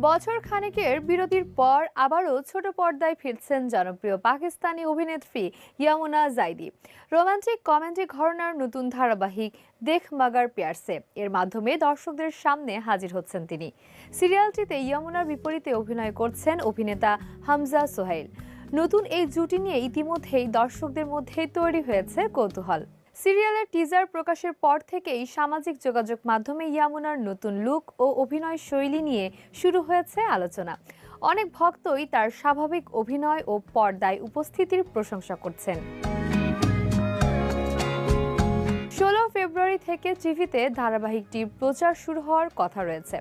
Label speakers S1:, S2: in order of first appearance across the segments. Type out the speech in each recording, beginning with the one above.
S1: বছর খানেকের বিরতির পর আবারও ছোট পর্দায় ফিরছেন জনপ্রিয় পাকিস্তানি অভিনেত্রী ইয়ামুনা জাইদি। রোমান্টিক কমেডি ঘরানার নতুন ধারাবাহিক দেখ মাগার প্যারসে এর মাধ্যমে দর্শকদের সামনে হাজির হচ্ছেন তিনি। সিরিয়ালটিতে ইয়ামুনার বিপরীতে অভিনয় করছেন অভিনেতা হামজা সোহাইল। নতুন এই জুটি নিয়ে ইতিমধ্যেই দর্শকদের মধ্যে তৈরি হয়েছে কৌতূহল। সিরিয়ালের টিজার প্রকাশের পর থেকেই সামাজিক যোগাযোগ মাধ্যমে ইয়ামুনার নতুন লুক ও অভিনয় শৈলী নিয়ে শুরু হয়েছে আলোচনা। অনেক ভক্তই তার স্বাভাবিক অভিনয় ও পর্দায় উপস্থিতির প্রশংসা করছেন। 16 ফেব্রুয়ারি থেকে টিভিতে ধারাবাহিকটির প্রচার শুরু হওয়ার কথা রয়েছে।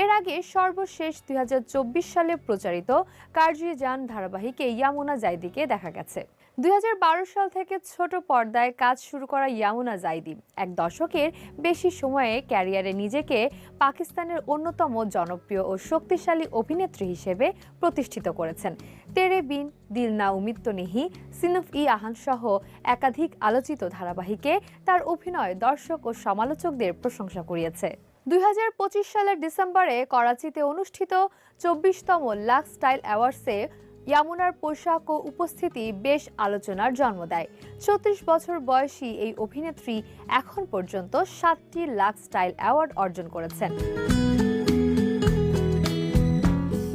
S1: এর আগে সর্বশেষ 2024 সালে প্রচারিত কার্জি জান ধারাবাহিকে ইয়ামুনা জাইদিকে দেখা গেছে। 2012 সাল থেকে ছোট পর্দায় কাজ শুরু করা ইয়ামুনা জাইদি এক দশকের বেশি সময়ে ক্যারিয়ারে নিজেকে পাকিস্তানের অন্যতম জনপ্রিয় ও শক্তিশালী অভিনেত্রী হিসেবে প্রতিষ্ঠিত করেছেন। তেরে বিন, দিল না উমিদ তো নেহি, সিনফ-ই-আহান সহ একাধিক আলোচিত ধারাবাহিকে তার অভিনয় দর্শক ও সমালোচকদের প্রশংসা কুড়িয়েছে। 2025 সালের ডিসেম্বরে করাচিতে অনুষ্ঠিত 24তম লাক্স স্টাইল অ্যাওয়ার্ডসে ইয়ামুনার পোশাক ও উপস্থিতি বেশ আলোচনার জন্ম দেয়। 36 বছর বয়সী এই অভিনেত্রী এখন পর্যন্ত 7টি লাক্স স্টাইল অ্যাওয়ার্ড অর্জন করেছেন।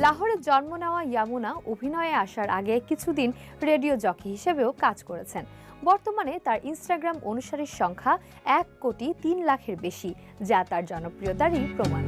S1: লাহোরে জন্ম নেওয়া ইয়ামুনা অভিনয়ে আসার আগে কিছুদিন রেডিও জকি হিসেবেও কাজ করেছেন। বর্তমানে তার ইনস্টাগ্রাম অনুসারীর সংখ্যা 1,03,00,000-এর বেশি, যা তার জনপ্রিয়তারই প্রমাণ।